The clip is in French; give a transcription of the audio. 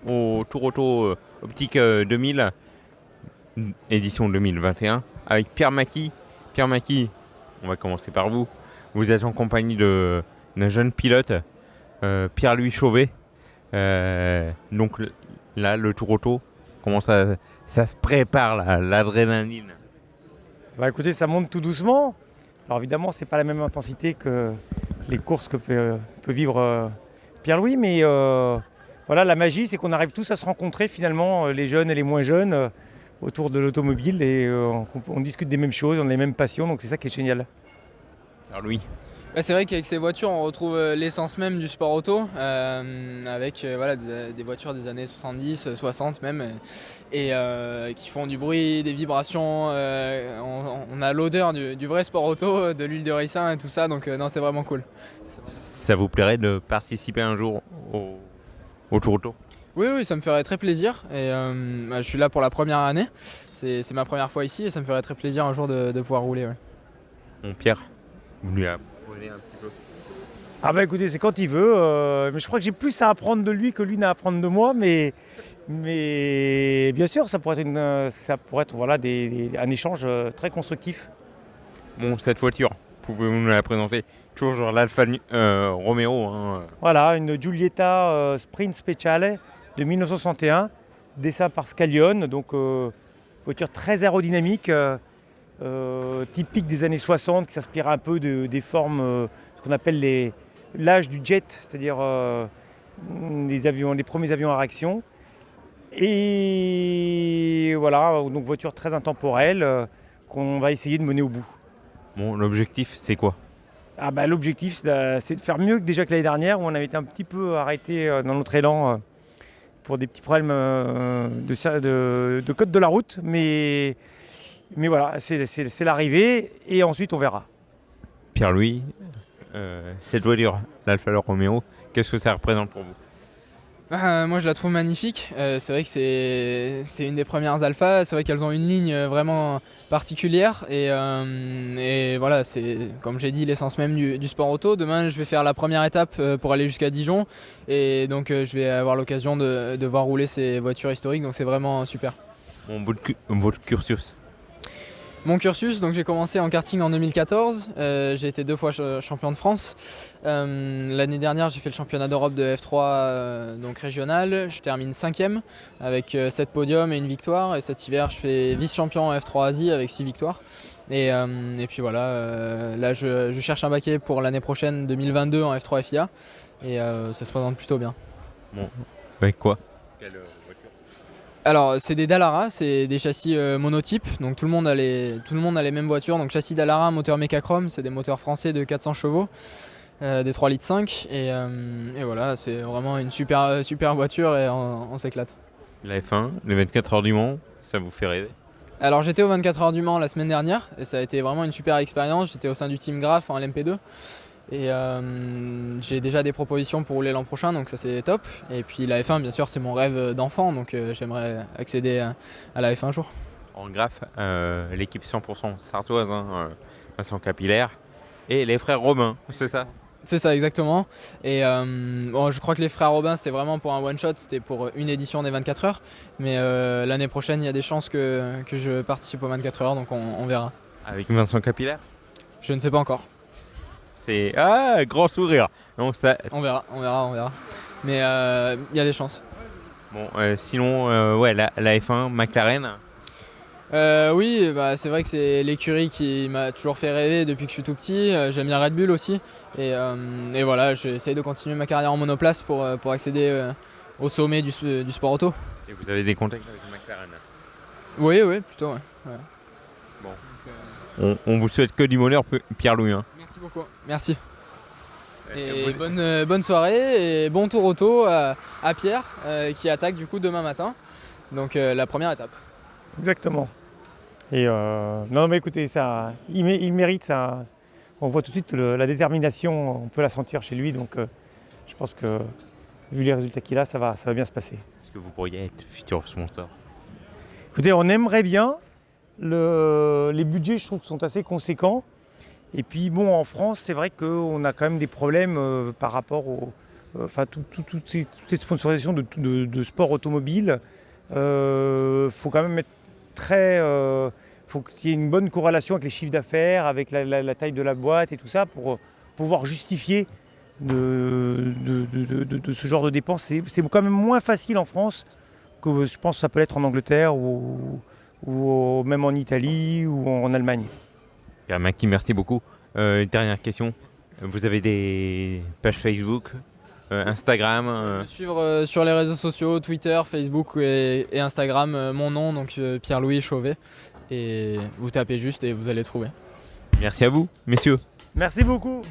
au Tour Auto Optique 2000, édition 2021, avec Pierre Maki. Pierre Maki, on va commencer par vous. Vous êtes en compagnie d'un jeune pilote, Pierre-Louis Chauvet. Donc là, le Tour Auto, comment ça se prépare, l'adrénaline? Bah écoutez, ça monte tout doucement. Alors évidemment, c'est pas la même intensité que les courses que peut vivre Pierre-Louis, mais voilà, la magie, c'est qu'on arrive tous à se rencontrer finalement, les jeunes et les moins jeunes, autour de l'automobile, et on discute des mêmes choses, on a les mêmes passions, donc c'est ça qui est génial. Pierre-Louis. Ouais, c'est vrai qu'avec ces voitures, on retrouve l'essence même du sport auto, avec voilà, des voitures des années 70, 60 même, et qui font du bruit, des vibrations. On a l'odeur du vrai sport auto, de l'huile de ricin et tout ça, donc non, c'est vraiment cool. Ça vous plairait de participer un jour au Tour Auto? Oui, oui, ça me ferait très plaisir, et je suis là pour la première année, c'est ma première fois ici, et ça me ferait très plaisir un jour de pouvoir rouler. Ouais. Bon, Pierre, vous lui apprenez un petit peu. Ah bah écoutez, c'est quand il veut, mais je crois que j'ai plus à apprendre de lui que lui n'a à apprendre de moi, mais bien sûr, ça pourrait être voilà, un échange très constructif. Bon, cette voiture, pouvez-vous nous la présenter? Toujours genre l'Alfa Romeo. Hein. Voilà, une Giulietta Sprint Speciale de 1961, dessin par Scallion, donc voiture très aérodynamique, typique des années 60, qui s'inspire un peu des formes, ce qu'on appelle l'âge du jet, c'est-à-dire les premiers avions à réaction. Et voilà, donc voiture très intemporelle qu'on va essayer de mener au bout. Bon, l'objectif, c'est quoi? Ah bah, l'objectif, c'est de faire mieux que déjà que l'année dernière, où on avait été un petit peu arrêté dans notre élan pour des petits problèmes de code de la route. Mais voilà, c'est l'arrivée, et ensuite on verra. Pierre-Louis, cette voiture, l'Alfa Romeo, qu'est-ce que ça représente pour vous? Moi je la trouve magnifique, c'est vrai que c'est une des premières alphas, c'est vrai qu'elles ont une ligne vraiment particulière, et voilà, c'est comme j'ai dit l'essence même du sport auto. Demain je vais faire la première étape pour aller jusqu'à Dijon, et donc je vais avoir l'occasion de voir rouler ces voitures historiques, donc c'est vraiment super. Bon, votre cursus. Mon cursus, donc j'ai commencé en karting en 2014, j'ai été 2 fois champion de France. L'année dernière j'ai fait le championnat d'Europe de F3 donc régional, je termine 5e avec 7 podiums et une victoire, et cet hiver je fais vice-champion en F3 Asie avec 6 victoires. Et puis voilà, là je cherche un baquet pour l'année prochaine 2022 en F3 FIA, et ça se présente plutôt bien. Bon, avec quoi? Alors c'est des Dallara, c'est des châssis monotypes, donc tout le monde a les mêmes voitures, donc châssis Dallara, moteur Mecachrome, c'est des moteurs français de 400 chevaux, des 3,5 litres, et voilà, c'est vraiment une super voiture, et on s'éclate. La F1, les 24 heures du Mans, ça vous fait rêver? Alors j'étais aux 24 heures du Mans la semaine dernière, et ça a été vraiment une super expérience, j'étais au sein du team Graph en LMP2. Et j'ai déjà des propositions pour rouler l'an prochain, donc ça c'est top. Et puis la F1, bien sûr, c'est mon rêve d'enfant, donc j'aimerais accéder à la F1 un jour. En Graph, l'équipe 100% sartoise, Vincent Capillaire, et les frères Robin, c'est ça? C'est ça, exactement. Et bon, je crois que les frères Robin, c'était vraiment pour un one-shot, c'était pour une édition des 24 heures. Mais l'année prochaine, il y a des chances que je participe aux 24 heures, donc on verra. Avec Vincent Capillaire? Je ne sais pas encore. C'est grand sourire. Donc ça. On verra. Mais il y a des chances. Bon, sinon, ouais, la F1, McLaren. Oui, bah, c'est vrai que c'est l'écurie qui m'a toujours fait rêver depuis que je suis tout petit. J'aime bien Red Bull aussi. Et voilà, j'essaie de continuer ma carrière en monoplace pour accéder au sommet du sport auto. Et vous avez des contacts avec McLaren? Oui, plutôt, ouais. Bon. On vous souhaite que du bonheur, Pierre-Louis. Hein. Merci beaucoup. Merci. Et bonne soirée et bon tour auto à Pierre qui attaque du coup demain matin. Donc la première étape. Exactement. Et non mais écoutez, il mérite ça. On voit tout de suite la détermination, on peut la sentir chez lui, donc je pense que vu les résultats qu'il a, ça va bien se passer. Est-ce que vous pourriez être futur sponsor? Écoutez, on aimerait bien. Les budgets, je trouve, sont assez conséquents. Et puis bon, en France, c'est vrai qu'on a quand même des problèmes par rapport enfin toutes ces sponsorisations de sport automobile, faut quand même être très... faut qu'il y ait une bonne corrélation avec les chiffres d'affaires, avec la taille de la boîte et tout ça, pour pouvoir justifier de ce genre de dépenses. C'est quand même moins facile en France que je pense que ça peut l'être en Angleterre ou même en Italie ou en Allemagne. Pierre Maki, merci beaucoup. Dernière question. Vous avez des pages Facebook, Instagram Me suivre sur les réseaux sociaux, Twitter, Facebook et Instagram, mon nom, donc Pierre-Louis Chauvet. Et vous tapez juste et vous allez trouver. Merci à vous, messieurs. Merci beaucoup.